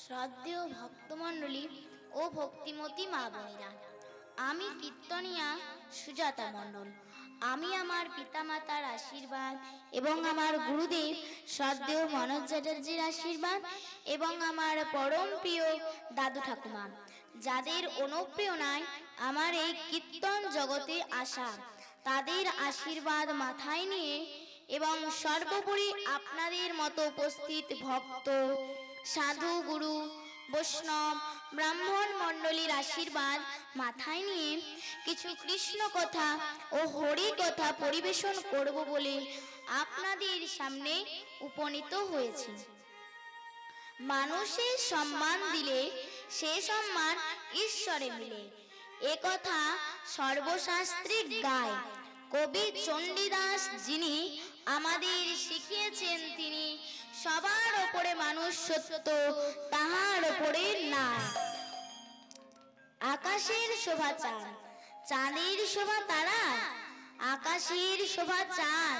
শ্রদ্ধেয় ভক্তমণ্ডলী ও ভক্তিমতী মা বোনেরা, আমি কীর্তনিয়া সুজাতা মণ্ডল। আমি আমার পিতামাতার আশীর্বাদ এবং আমার গুরুদেব শ্রদ্ধেয় মনোজ চ্যাটার্জির আশীর্বাদ এবং আমার পরম প্রিয় দাদু ঠাকুমা, যাদের অনুপ্রেরণায় আমার এই কীর্তন জগতে আসা, তাদের আশীর্বাদ মাথায় নিয়ে এবং সর্বোপরি আপনাদের মতো উপস্থিত ভক্ত, সাধু, গুরু, বৈষ্ণব, ব্রাহ্মণ মণ্ডলীর আশীর্বাদ মাথায় নিয়ে কিছু কৃষ্ণ কথা ও হরি কথা পরিবেশন করব বলে আপনাদের সামনে উপনীত হয়েছি। মানুষের সম্মান দিলে সে সম্মান ঈশ্বরে মিলে, এ কথা সর্বশাস্ত্রে গায়। কবি চণ্ডীদাস যিনি আমাদের শিখিয়েছেন, তিনি সবার ওপরে মানুষ সত্য, তাহার ওপরে নাই। আকাশের শোভা চাঁদ, চাঁদের শোভা তারা, আকাশের শোভা চাঁদ,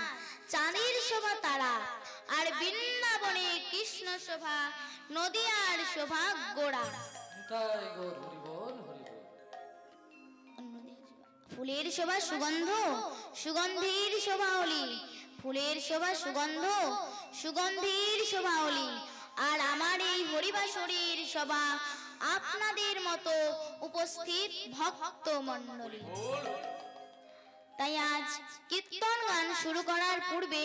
চাঁদের শোভা তারা, আর বৃন্দাবনে কৃষ্ণ শোভা, নদিয়ার শোভা গোড়া। ফুলের শোভা সুগন্ধ, সুগন্ধের শোভা অলি, ফুলের শোভা সুগন্ধ, সুগন্ধের শোভা অলি। আর আমার এই হরিবাসরের শোভা আপনাদের মতো উপস্থিত ভক্ত মণ্ডলী। তাই আজ কীর্তন গান শুরু করার পূর্বে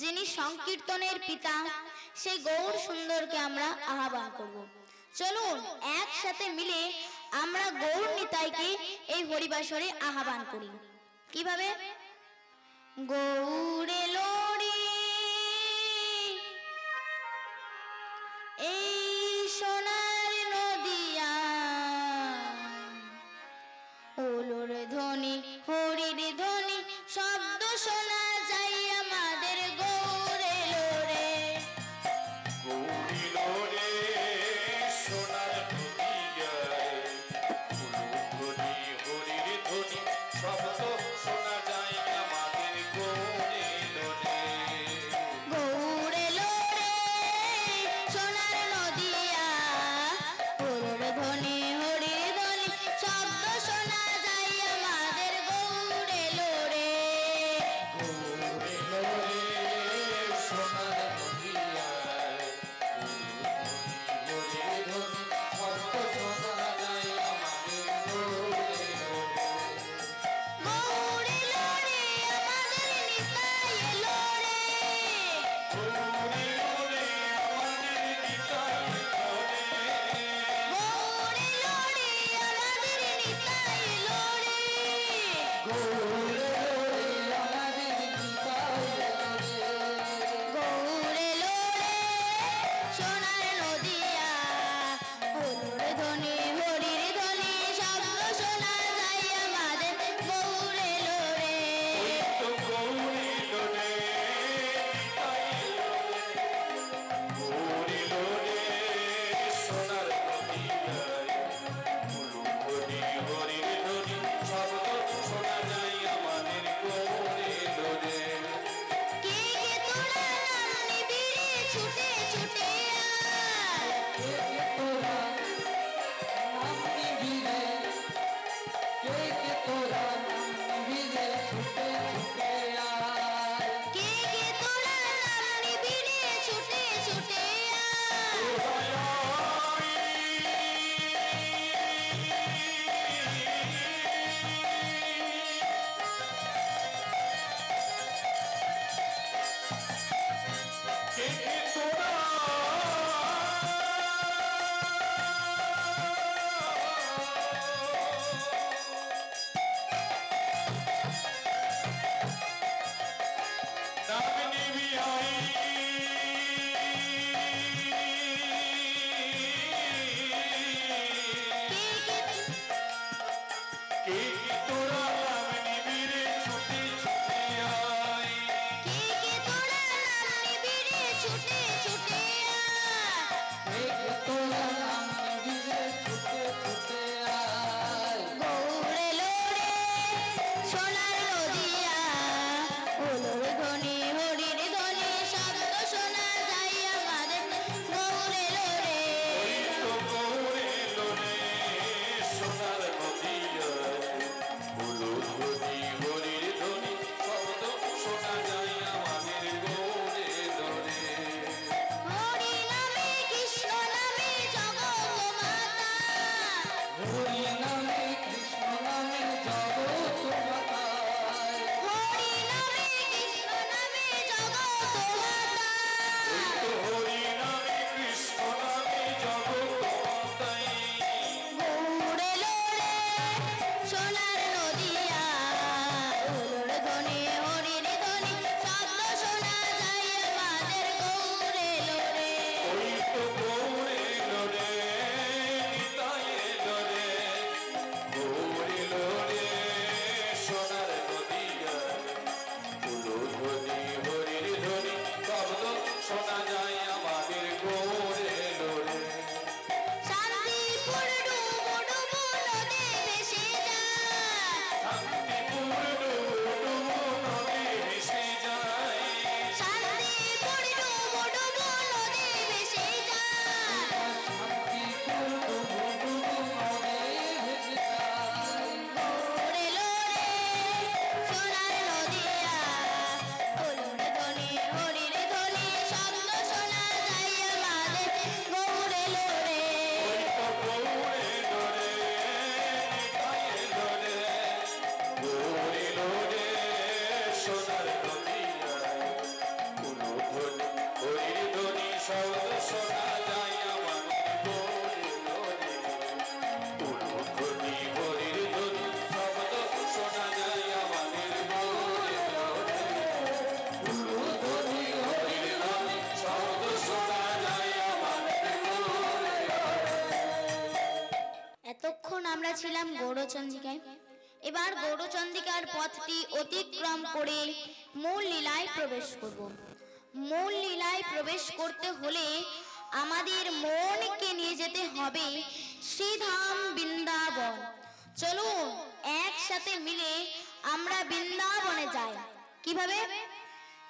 যিনি সংকীর্তনের পিতা, সেই গৌর সুন্দরকে আমরা আহ্বান করব। চলুন একসাথে মিলে আমরা গৌর নিতাইকে এই হরিবাসরে আহ্বান করি। কিভাবে? গৌরে লোরে এই সোনার নদিয়া, ওলোর ধ্বনি, হরির ধ্বনি, শব্দ শোনা যায় আমাদের গৌরে লোরে। গৌরী লোরে সোনার নদিয়ায়, ওলোর ধ্বনি, হরির ধ্বনি, শব্দ শোনা যায় আমাদের গৌরে লোরে। শোনা যায় আমাদের বলে লোরে উলুধ্বনি হরির ধ্বনি শব্দ শোনা যায় আমাদের বলে লোরে উলুধ্বনি হরির ধ্বনি শব্দ শোনা যায় আমাদের বলে এতক্ষণ আমরা ছিলাম গৌড়চন্দ্রিকায়। এবার গৌড়চন্দ্রিকার পথটি অতিক্রম করে মূল লীলায় প্রবেশ করব। মূল লীলায় প্রবেশ করতে হলে আমাদের মনকে নিয়ে যেতে হবে শ্রীধাম বৃন্দাবন। চলুন একসাথে মিলে আমরা বৃন্দাবনে যাই। কিভাবে?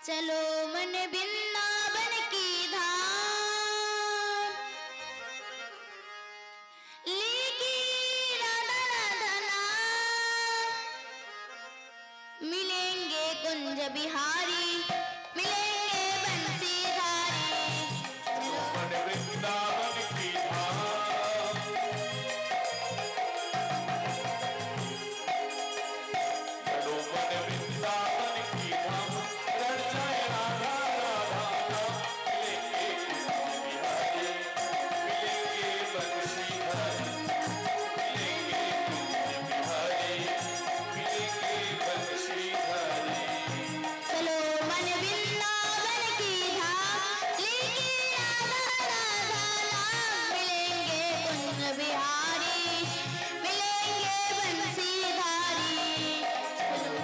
চলো মন বৃন্দাবন কি ধাম, लेके राधा राधा नाम, मिलेंगे कुंज बिहारी, मिलेंगे बंसीधारी। चलो मन वृंदावन की धाम चलो मन वृंदावन की धाम रट जाए राधा राधा नाम मिलेंगे कुंज बिहारी मिलेंगे बंसीधारी मिलेंगे कुंज बिहारी मिलेंगे बंसीधारी चलो मन वृंदावन की धाम, लेके राधा राधा नाम, मिलेंगे कुंज बिहारी, मिलेंगे बंसीधारी। चलो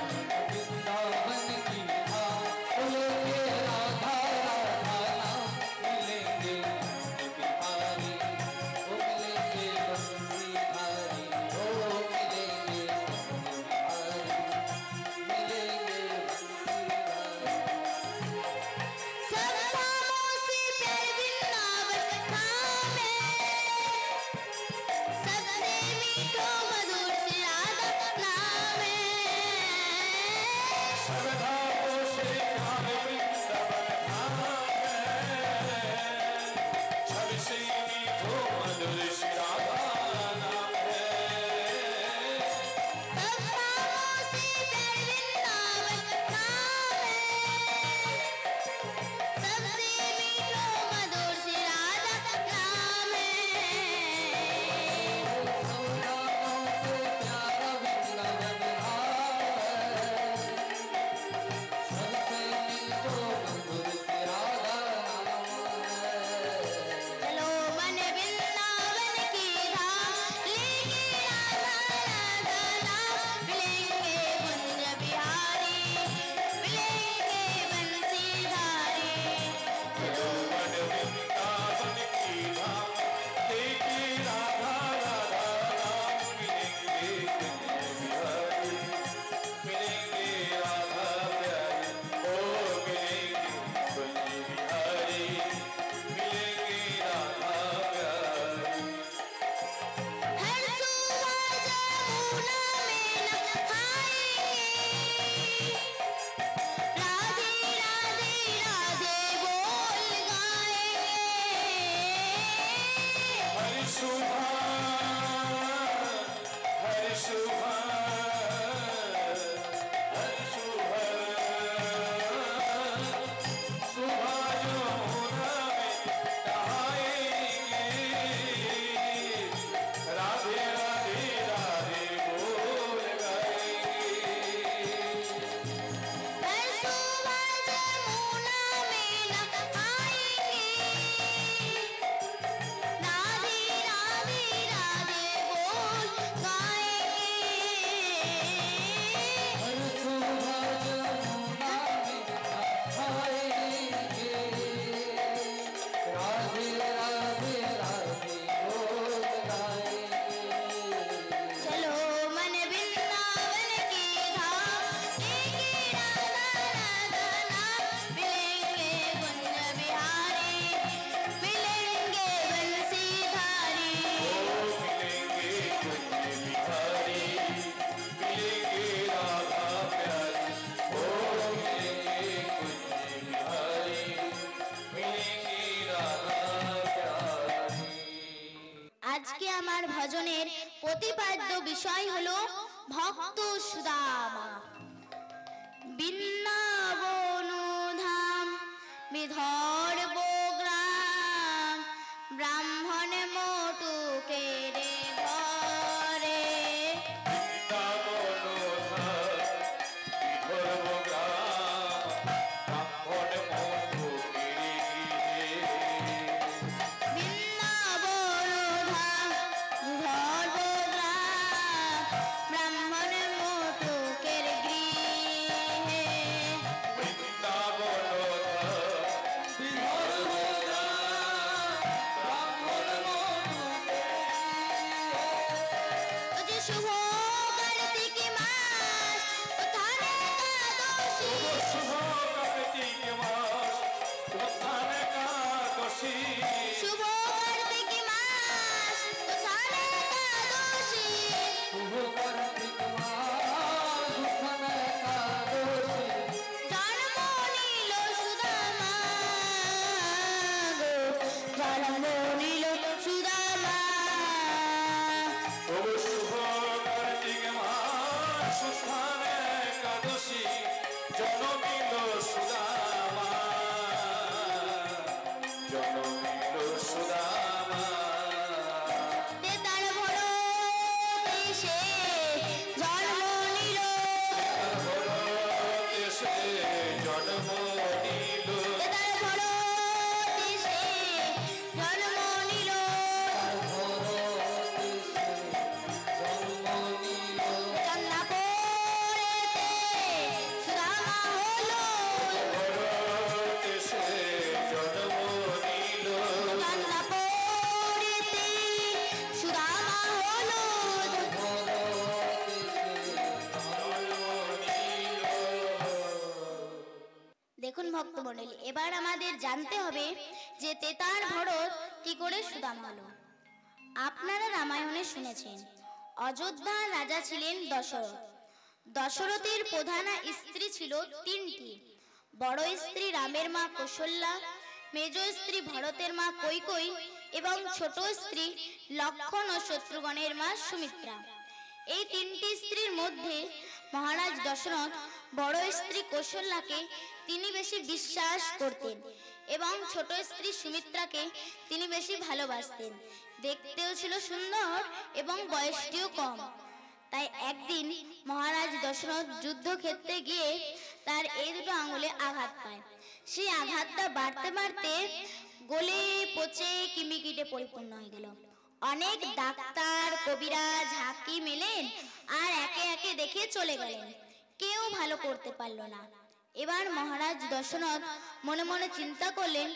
वृंदावन की धाम बोलेंगे राधा राधा नाम मिलेंगे बिहारी ओ मिलेंगे बंसीधारी ओ मिलेंगे बिहारी मिलेंगे बंसीधारी। सब धामों से प्यारे वृंदावन धाम है, सबसे मीठो मधुर से राधा नाम है। श्रद्धाओं से प्यार वृंदावन धाम है सबसे मीठो मधुर श्री राधा नाम है सब धामों से प्यारे वृंदावन धाम है, सबसे मीठो मधुर से राधा नाम है। सौदाओं से प्यारा वृंदावन धाम सबसे मीठो मधुर से राधा नाम है। चलो मन वृंदावन की धाम, लेके राधा राधा नाम, मिलेंगे कुंज बिहारी, मिलेंगे बंसीधारी। चलो मन वृंदावन की धाम देखी राधा राधा नाम मिलेंगे कुंज बिहारी मिलेंगे राधा प्यारी ओ मिलेंगे कुंज बिहारी मिलेंगे राधा प्यारी हर सुबह जमुना में नहाएंगे, राधे राधे राधे बोल गाएंगे। हर सुबह हर सुबह हर सुबह सुबह यमुना में नहाएंगे राधे राधे राधे बोल गाएंगे हर सुबह जमुना में नहाएंगे, राधे राधे राधे बोल আমার ভজনের প্রতিপাদ্য বিষয় হলো ভক্ত সুদামা। বৃন্দাবন ধাম বিদর্ভ গ্রাম ভক্তমণ্ডলী, এবার আমাদের জানতে হবে যে তেতার ভরত কি করে সুদামা হলো। আপনারা রামায়ণে শুনেছেন অযোধ্যার রাজা ছিলেন দশরথ। দশরথের প্রধান স্ত্রী ছিল তিনটি। বড় স্ত্রী রামের মা কৌশল্যা, মেজ স্ত্রী ভরতের মা কৈকেয়ী এবং ছোট স্ত্রী লক্ষণ ও শত্রুঘ্নের মা সুমিত্রা। এই তিনটি স্ত্রীর মধ্যে মহারাজ দশরথ বড় স্ত্রী কৌশল্যাকে তিনি বেশি বিশ্বাস করতেন এবং ছোট স্ত্রী সুমিত্রাকে তিনি বেশি ভালোবাসতেন। দেখতেও ছিল সুন্দর এবং বয়সটিও কম। তাই একদিন মহারাজ দশরথ যুদ্ধক্ষেত্রে গিয়ে তার এই দুটো আঙুলে আঘাত পায়। সেই আঘাতটা বাড়তে বাড়তে গলে পচে কিমিকিটে পরিপূর্ণ হয়ে গেল। অনেক ডাক্তার কবিরাজ হাকিম এলেন আর একে একে দেখে চলে গেলেন, কেউ ভালো করতে পারল না। এবার মহারাজ দশরথ মনে মনে চিন্তা করলেন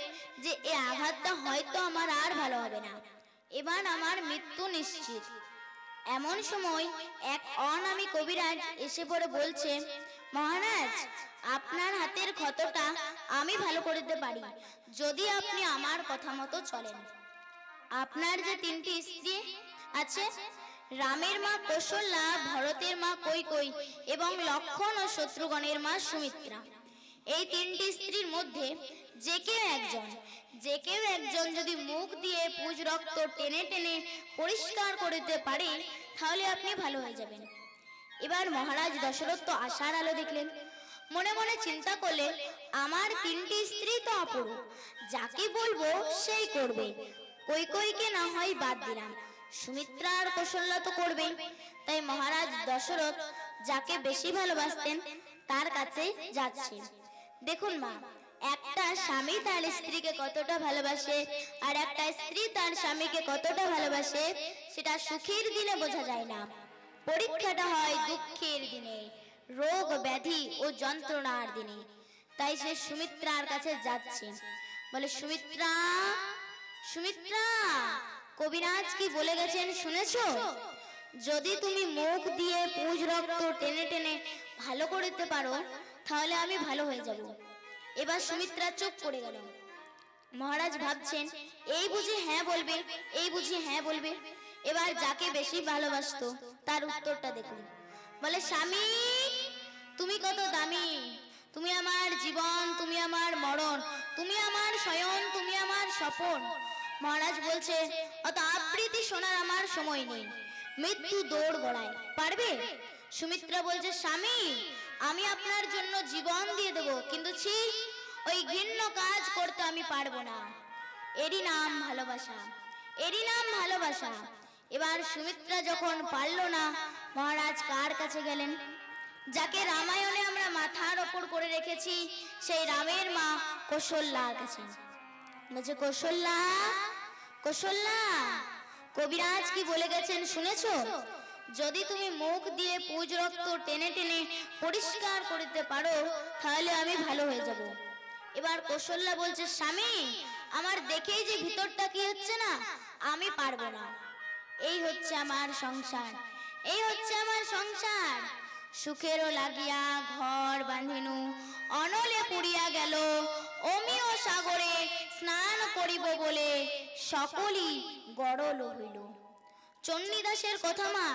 যে এই আঘাতটা হয়তো আমার আর ভালো হবে না, এবার আমার মৃত্যু নিশ্চিত। এমন সময় এক অনামী কবিরাজ এসে পড়ে বলছে, মহারাজ আপনার হাতের ক্ষতটা আমি ভালো করে দিতে পারি যদি আপনি আমার কথা মতো চলেন। আপনার যে তিনটি স্ত্রী আছে, রামের মা কৌশল্যা, ভরতের মা কৈকেয়ী এবং লক্ষণ ও শত্রুঘ্নের মা সুমিত্রা, এই তিনটি স্ত্রীর মধ্যে যে কেউ একজন যদি মুখ দিয়ে পুজ রক্ত টেনে টেনে পরিষ্কার করে দিতে পারে তাহলে আপনি ভালো হয়ে যাবেন। এবার মহারাজ দশরথ তো আশার আলো দেখলেন, মনে মনে চিন্তা করলেন আমার তিনটি স্ত্রী তো অপরূপ, যাকে বলবো সেই করবে। কৈকেয়ীকে না হয় বাদ দিলাম, সুমিত্রা আর কৌশল্যা তো করবেই। তাই মহারাজ দশরথ যাকে বেশি ভালোবাসতেন তার কাছে যাচ্ছে। দেখুন মা, একটা স্বামী তার স্ত্রীকে কতটা ভালোবাসে আর একটা স্ত্রী তার স্বামীকে কতটা ভালোবাসে সেটা সুখের দিনে বোঝা যায় না, পরীক্ষাটা হয় দুঃখের দিনে, রোগ ব্যাধি ও যন্ত্রণার দিনে। তাই সে সুমিত্রার কাছে যাচ্ছে, বলে সুমিত্রা, সুমিত্রা, কবিরাজ কি বলে গেছেন শুনেছো? যদি তুমি মুখ দিয়ে পুজ রক্ত টেনে টেনে ভালো করতে পারো তাহলে আমি ভালো হয়ে যাব। এবার সুমিত্রা চুপ করে গেল। মহারাজ ভাবছেন এই বুঝি হ্যাঁ বলবে, এই বুঝি হ্যাঁ বলবে। এবার যাকে বেশি ভালোবাসতো তার উত্তরটা দেখুন, বলে স্বামী তুমি কত দামি, তুমি আমার জীবন, তুমি আমার মরণ, তুমি আমার শয়ন, তুমি আমার স্বপন। মহারাজ বলছে অত আবৃত্তি শোনার আমার সময় নেই, মৃত্যু দৌড় গড়ায়, পারবে? সুমিত্রা বলছে স্বামী আমি আপনার জন্য জীবন দিয়ে দেব, কিন্তু ছি ওই ঘৃণ্য কাজ করতে আমি পারবো না। এরই নাম ভালোবাসা, এরই নাম ভালোবাসা। এবার সুমিত্রা যখন পারল না, মহারাজ কার কাছে গেলেন? যাকে রামায়ণে আমরা মাথার ওপর করে রেখেছি, সেই রামের মা কৌশল্যার কাছে। বলছে কৌশল্যা, কৌশল্যা, কবিরাজ কি বলে গেছেন শুনেছো? যদি তুমি মুখ দিয়ে পুজ রক্ত টেনে টেনে পরিষ্কার করতে পারো তাহলে আমি ভালো হয়ে যাব। এবার কৌশল্যা বলছে স্বামী আমার দেখেই যে ভিতরটা কি হচ্ছে না, আমি পারবো না। এই হচ্ছে আমার সংসার, এই হচ্ছে আমার সংসার। সুখেরও লাগিয়া ঘর বাঁধিনু, অনলে পুড়িয়া গেল, অমিও সাগরে স্নান করিব বলে সকলই গড়ল হইল। চণ্ডীদাসের কথা মা।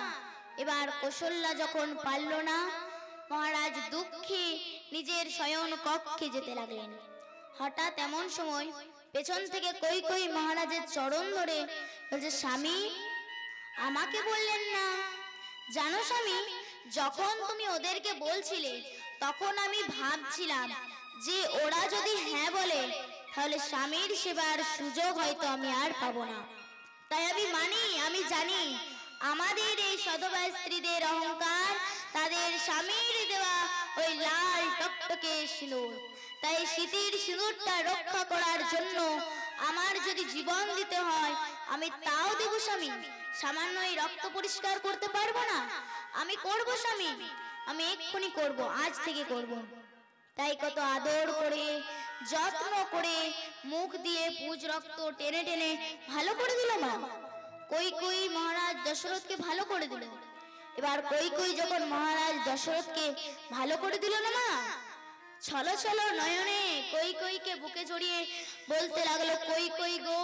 এবার কৌশল্যা যখন পারল না, মহারাজ দুঃখে নিজের শয়ন কক্ষে যেতে লাগলেন। হঠাৎ এমন সময় পেছন থেকে কৈকেয়ী মহারাজের চরণ ধরে বলছে স্বামী আমাকে বললেন না? জানো স্বামী, যখন তুমি ওদেরকে বলছিলে তখন আমি ভাবছিলাম যে ওরা যদি হ্যাঁ বলে তাহলে স্বামীর সেবার সুযোগ হয়তো আমি আর পাবো না। তাই আমি মানি, আমি জানি আমাদের এই সধবা স্ত্রীদের অহংকার তাদের স্বামীর দেওয়া ওই লাল টকটকে সিঁদুর। তাই স্মৃতির সিঁদুরটা রক্ষা করার জন্য আমার যদি জীবন দিতে হয় আমি তাও দেব স্বামী। সামান্য এই রক্ত পরিষ্কার করতে পারবো না, আমি করব স্বামী, আমি এক্ষুনি করব, আজ থেকে করব। তাই কত আদর করে যত্ন করে মুখ দিয়ে পুজ রক্ত টেনে টেনে ভালো করে দিল মা। কৈকেয়ী মহারাজ দশরথকে ভালো করে দিল। এবার কৈকেয়ী যখন মহারাজ দশরথকে ভালো করে দিল না মা, ছলো ছলো নয়নে কৈকেয়ীকে বুকে জড়িয়ে বলতে লাগলো, কই কই গো,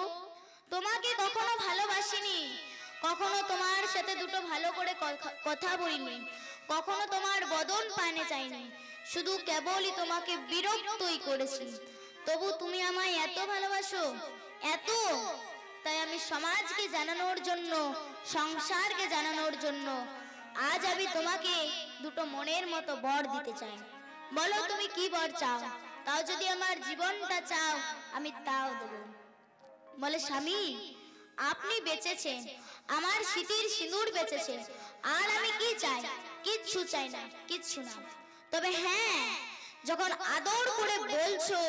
তোমাকে কখনো ভালোবাসিনি, কখনো তোমার সাথে দুটো ভালো করে কথা বলিনি, কখনো তোমার বদন পানে চাইনি, শুধু কেবলই তোমাকে বিরক্তই করেছি। তবু তুমি আমায় এত ভালোবাসো, এত, তাই আমি সমাজকে জানানোর জন্য, সংসারকে জানানোর জন্য আজ আমি তোমাকে দুটো মনের মতো বর দিতে চাই। বলো তুমি কি বর চাও, তাও যদি আমার জীবনটা চাও আমি তাও দেব। বলে, স্বামী আপনি বেঁচেছেন, আমার স্মৃতির সিঁদুর বেঁচেছে, আর আমি কি চাই? কিচ্ছু চাই না, কিচ্ছু না। তবে হ্যাঁ, যখন আদর করে বলছো,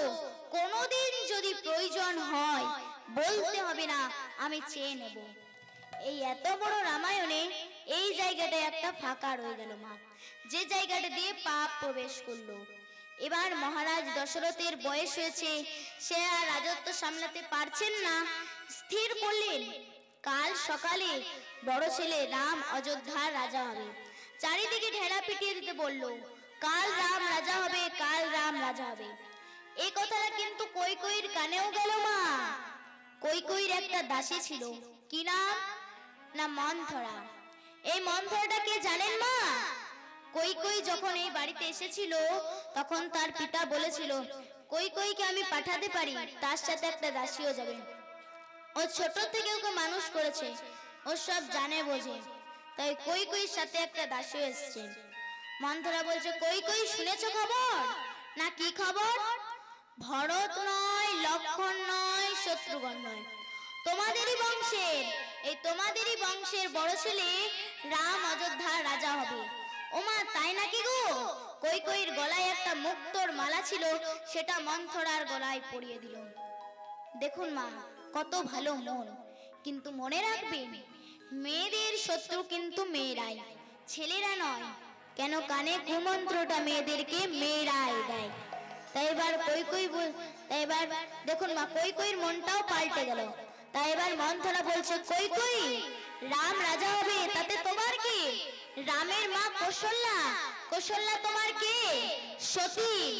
কোনোদিন যদি প্রয়োজন হয় বলতে হবে না, আমি চেয়ে নেব। এই এত বড় রামায়ণে এই জায়গাটায় একটা ফাঁকা রয়ে গেল মা, যে জায়গাটা দিয়ে পাপ প্রবেশ করলো। এবার মহারাজ দশরথের বয়স হয়েছে, সে আর রাজত্ব সামলাতে পারছেন না। স্থির করলেন কাল সকালে বড় ছেলে রাম অযোধ্যার রাজা হবে। চারিদিকে ঢেলা পিটিয়ে দিতে বলল, কাল রাম রাজা হবে, কাল রাম রাজা হবে। এই কথাটা কিন্তু কৈকেয়ীর কানেও গেল মা। কৈকেয়ীর একটা দাসী ছিল, কি নাম? না মন্থরা। এই মন্থরাটা কে জানেন মা? কৈকেয়ী যখন এই বাড়িতে এসেছিল তখন তার পিতা বলেছিল, কৈকেয়ীকে আমি পাঠাতে পারি, তার সাথে একটা দাসীও যাবে। ও ছোট থেকে ওকে মানুষ করেছে, ও সব জানে বোঝে, তাই কৈকেয়ীর সাথে একটা দাসীও এসছে। মন্থরা বলছে, কৈকেয়ী শুনেছো খবর? না কি খবর? ভরত নয়, লক্ষণ নয়, শত্রুঘ্ন নয়, তোমাদেরই বংশের, এই তোমাদেরই বংশের বড় ছেলে রাম অযোধ্যার রাজা হবে। ওমা তাই নাকি গো? কৈকেয়ীর গলায় একটা মুক্তোর মালা ছিল, সেটা মন্থরার গলায় পরিয়ে দিল। দেখুন মা, কত ভালো মন। কিন্তু মনে রাখবেন, মেয়েদের শত্রু কিন্তু মেয়েরাই, ছেলেরা নয়। কেন? কানে কুমন্ত্রটা মেয়েদেরকে মেয়েরাই দেয়। তাই এবার দেখুন মা, কৈকেয়ীর মনটাও পাল্টে গেল। তাই এবার মন্থরা বলছে, কৈকেয়ী রাম রাজা হবে, তাতে তোমার কি? রামের মা কৌশল্যা, কৌশল্যা তোমার কে? সতীন।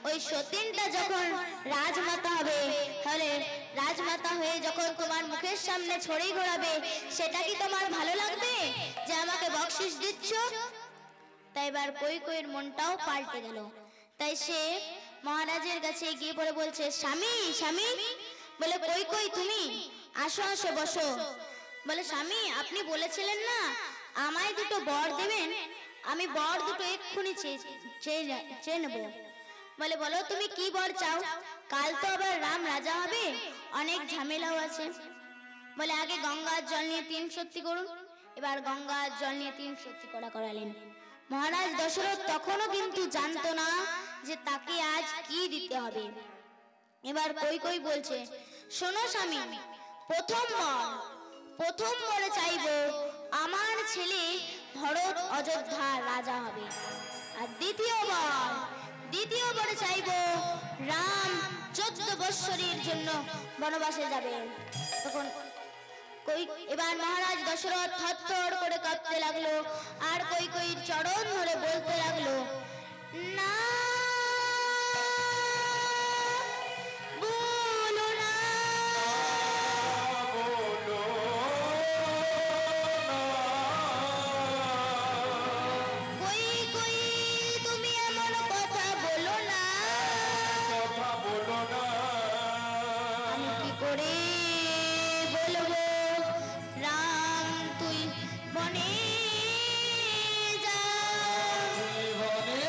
ওই সতীনটা যখন রাজমাতা হবে, তাহলে রাজমাতা হয়ে যখন তোমার মুখের সামনে ছড়ি ঘোরাবে, সেটা কি তোমার ভালো লাগবে যে আমাকে বকশিশ দিচ্ছ? তাই এবার কৈকেয়ীর মনটাও পাল্টে গেল। তাই সে মহারাজের কাছে গিয়ে পড়ে বলছে, স্বামী স্বামী। বলে, কৈকেয়ী তুমি আসো আসো বসো। বলে, স্বামী আপনি বলেছিলেন না আমায় দুটো বর দেবেন, আমি বর দুটো এক্ষুনি চেয়ে নেব। বলে, বলো তুমি কি বর চাও? কাল তো আবার রাম রাজা হবে, অনেক ঝামেলাও আছে। বলে, আগে গঙ্গার জল নিয়ে 3 সত্যি করুন। এবার গঙ্গার জল নিয়ে 3 সত্যি করালেন। মহারাজ দশরথ তখনও কিন্তু জানতো না যে তাকে আজ কি দিতে হবে। এবার কৈকেয়ী বলছে, শোনো স্বামী, প্রথম বরে চাইবো আমার ছেলে ভরত অযোধ্যার রাজা হবে, আর দ্বিতীয় বরে চাইবো রাম 14 বৎসরের জন্য বনবাসে যাবে। তখন এবার মহারাজ দশরথ থরথর করে কাঁপতে লাগলো, আর কৈকেয়ীর চরণ ধরে বলতে লাগলো, না বলো না, বলো না, কৈকেয়ী তুমি এমন কথা বলো না, কথা বলো না, আমি কি করে বলবো রাম তুই বনে যা। জীবনে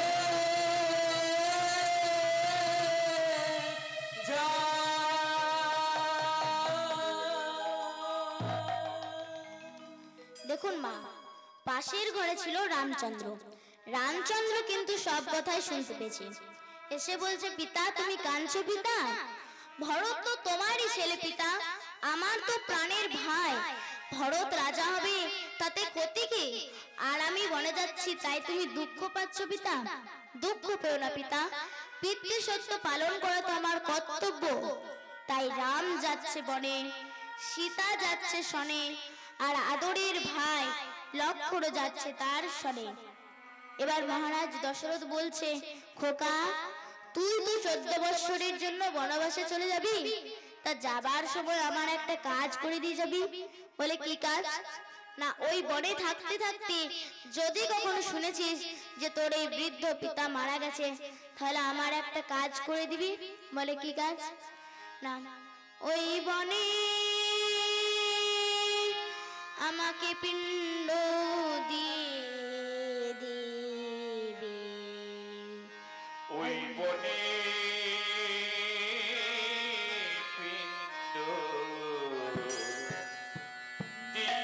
যা। দেখুন মা, পাশের ঘরে ছিল রামচন্দ্র। রামচন্দ্র কিন্তু সব কথাই শুনতে পেয়েছে। এসে বলছে, পিতা তুমি কাঁদছো পিতা? ভরত তো তোমারই ছেলে পিতা, আমার তো প্রাণের ভাই। ভরত রাজা হবে, তাতে ক্ষতি কি? আর আমি বনে যাচ্ছি, তাই তুমি দুঃখ পাচ্ছ পিতা? দুঃখ পেও না পিতা, পিতৃসত্য পালন করা তো আমার কর্তব্য। তাই রাম যাচ্ছে বনে, সীতা যাচ্ছে শনে, আর আদরের ভাই লক্ষ্মণ যাচ্ছে তার শনে। এবার মহারাজ দশরথ বলছে, খোকা তুই তো 14 বৎসরের জন্য বনবাসে চলে যাবি, তা যাবার সময় আমার একটা কাজ করে দিয়ে যাবি। বলে কি কাজ? না ওই বনে থাকতে থাকতে যদি কখনো শুনেছিস যে তোর এই বৃদ্ধ পিতা মারা গেছে, তাহলে আমার একটা কাজ করে দিবি। বলে কি কাজ? না ওই বনে আমাকে পিণ্ড দিয়ে দিবি। ওই বনে পিণ্ড দিয়ে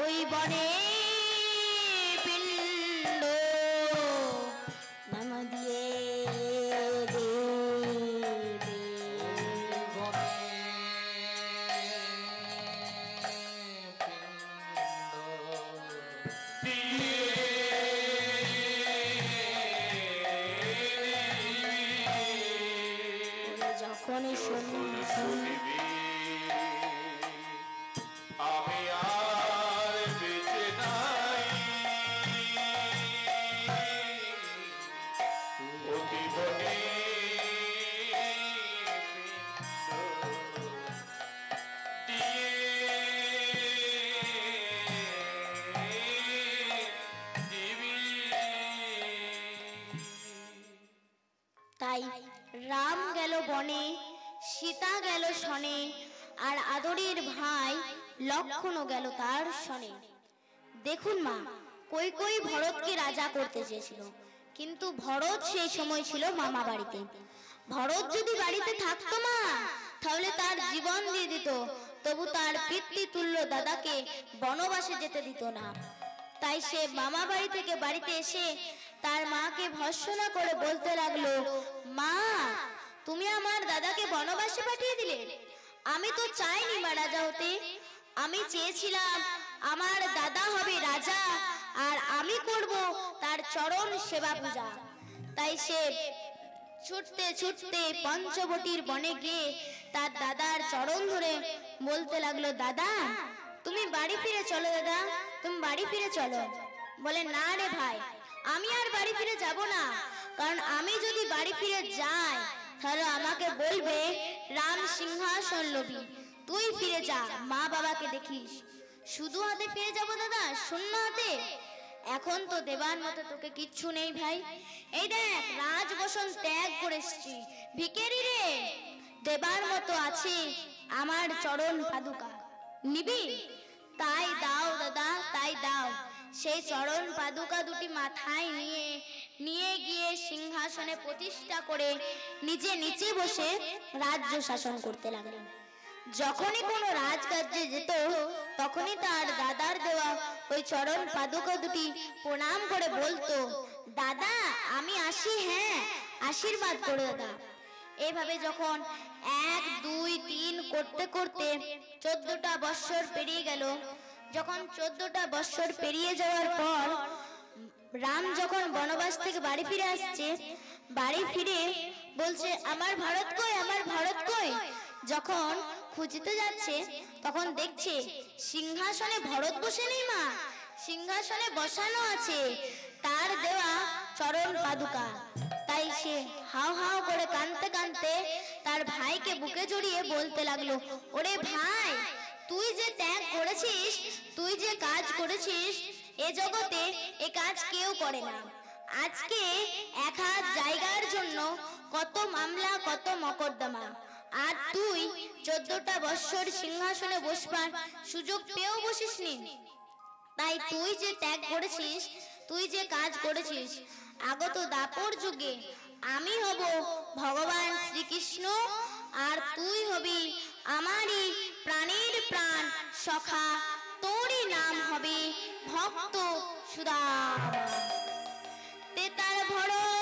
ওই বনে পিণ্ড নাম দিয়ে দিবি। যখনই শুনবি আমি আর বেঁচে নাই, অতি বনে পিণ্ড দিয়ে দিবি। তাই রাম গেল বনে, সীতা গেল শনে, আর আদরের ভাই লক্ষ্মণও গেল তার শনে। দেখুন মা, কই ভরতকে রাজা করতে চেয়েছিল, কিন্তু ভরত সেই সময় ছিল মামা বাড়িতে। ভরত যদি বাড়িতে থাকতো মা, তাহলে তার জীবন দিয়ে দিত, তবু তার পিতৃতুল্য দাদাকে বনবাসে যেতে দিত না। তাই সে মামা বাড়ি থেকে বাড়িতে এসে তার মাকে ভর্ৎসনা করে বলতে লাগলো, মা তুমি আমার দাদাকে বনবাসে পাঠিয়ে দিলে। আমি তো চাইনি মা রাজা হতে, আমি চেয়েছিলাম আমার দাদা হবে রাজা আর আমি করব তার চরণ সেবা পূজা। তাই সে ছুটতে ছুটতে পঞ্চবটির বনে গিয়ে তার দাদার চরণ ধরে বলতে লাগলো, দাদা তুমি বাড়ি ফিরে চলো, দাদা তুমি বাড়ি ফিরে চলো। বলে না রে ভাই, আমি আর বাড়ি ফিরে যাব না, কারণ আমি যদি বাড়ি ফিরে যাই তাহলে আমাকে বলবে রাম সিংহাসন লোভী। তুই ফিরে যা, মা বাবাকে দেখিস। শুধু হাতে ফিরে যাব দাদা, শূন্য হাতে? এখন তো দেবার মতো তোকে কিচ্ছু নেই ভাই। এই দেখ রাজবসন ত্যাগ করে এসেছি, ভিখারি রে। দেবার মতো আছে আমার চরণ পাদুকা, নিবি? তাই দাও দাদা, তাই দাও। সেই চরণ পাদুকা দুটি মাথায় নিয়ে গিয়ে সিংহাসনে প্রতিষ্ঠা করে নিজে নিচে বসে রাজ্য শাসন করতে লাগলেন। যখনই কোনো রাজকার্যে যেত, তখনই তার দাদার দেওয়া ওই চরণ পাদুকা দুটি প্রণাম করে বলতো, দাদা আমি আসি, হ্যাঁ আশীর্বাদ করো দাদা। এইভাবে যখন 1 2 3 করতে করতে 14টা বৎসর পেরিয়ে গেল। যখন 14টা বৎসর পেরিয়ে যাওয়ার পর রাম যখন বনবাস থেকে বাড়ি ফিরে আসছে, বাড়ি ফিরে বলছে, আমার ভারত কই, আমার ভারত কই। যখন খুঁজতে যাচ্ছে তখন দেখছে সিংহাসনে ভরত বসে নেই মা, সিংহাসনে বসানো আছে তার দেওয়া চরণ পাদুকা। তাই সে হাও হাও করে কাঁদতে কাঁদতে তার ভাইকে বুকে জড়িয়ে বলতে লাগলো, ওরে ভাই তুই যে ত্যাগ করেছিস, তুই যে কাজ করেছিস, এ জগতে এ কাজ কেউ করে না। আজকে 1 হাত জায়গার জন্য কত মামলা, কত মকদ্দমা, আর তুই 14টা বৎসর সিংহাসনে বসবার সুযোগ পেয়েও বসিসনি। তাই তুই যে ত্যাগ করেছিস, তুই যে কাজ করেছিস, আগত দাপর যুগে আমি হব ভগবান শ্রীকৃষ্ণ, আর তুই হবি আমারই প্রাণের প্রাণ সখা, তোরই নাম হবে ভক্ত সুদামা। তে তার ভরত